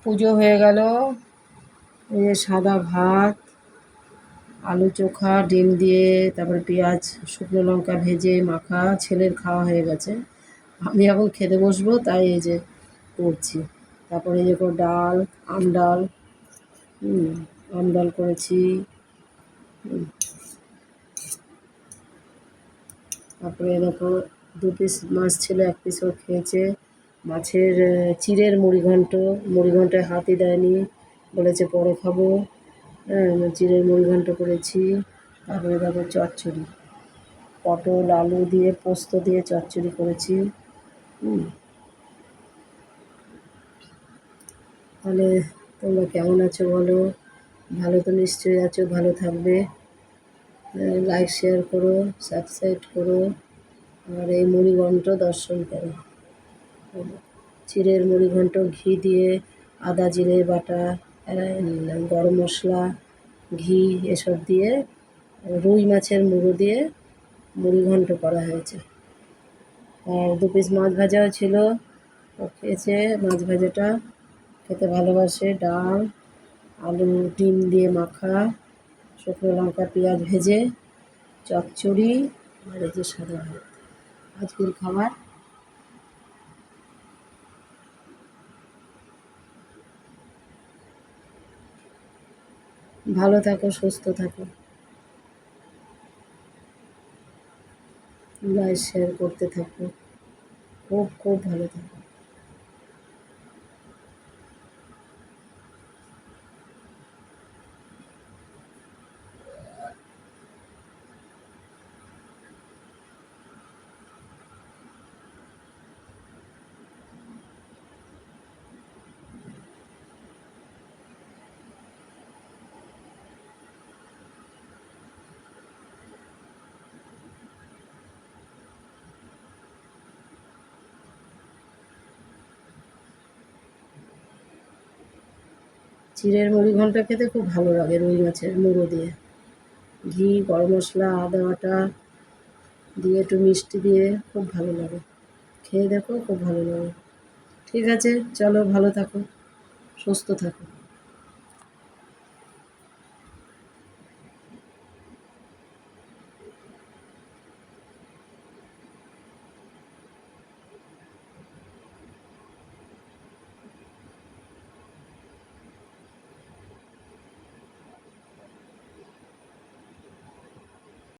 পুজো হয়ে গেল। এই যে সাদা ভাত, আলু চোখা, ডিম দিয়ে, তারপরে পেঁয়াজ শুকনো লঙ্কা ভেজে মাখা। ছেলের খাওয়া হয়ে গেছে, আমি এখন খেতে বসবো, তাই এই যে করছি। তারপরে এই যে ডাল, আম ডাল, আম ডাল করেছি। তারপরে দেখো 2 পিস মাছ ছিল, 1 পিসও খেয়েছে। মাছের চিড়ের মুড়িঘণ্ট, মুড়িঘণ্টায় হাতই দেয়নি, বলেছে পরে খাবো। চিড়ের মুড়িঘণ্ট করেছি। তারপরে দেখো চচ্চড়ি, পটল আলু দিয়ে পোস্ত দিয়ে চচ্চড়ি করেছি। তাহলে তোমরা কেমন আছো বলো? ভালো তো নিশ্চয়ই আছো, ভালো থাকবে। লাইক শেয়ার করো, সাবস্ক্রাইব করো, আর এই মুড়িঘণ্ট দর্শন করো। চিড়ের মুড়িঘণ্ট ঘি দিয়ে, আদা জিরে বাটা, গরম মশলা, ঘি এসব দিয়ে, রুই মাছের মুড়ো দিয়ে মুড়িঘণ্ট করা হয়েছে। আর 2 পিস মাছ ভাজাও ছিল, ও খেয়েছে মাছ ভাজাটা, খেতে ভালোবাসে। ডাল, আলু ডিম দিয়ে মাখা, শুকনো লঙ্কা পেঁয়াজ ভেজে, চচ্চড়ি, আর এই যে সাদা ভাত, আজকের খাবার। ভালো থাকো, সুস্থ থাকো, লাইক শেয়ার করতে থাকো, খুব খুব ভালো থাকো। চিড়ের মুড়িঘণ্ট খেতে খুব ভালো লাগে, রুই মাছের মুড়ো দিয়ে, ঘি গরম মশলা আদা বাটা দিয়ে একটু মিষ্টি দিয়ে খুব ভালো লাগে। খেয়ে দেখো, খুব ভালো লাগে। ঠিক আছে, চলো, ভালো থাকো, সুস্থ থাকো।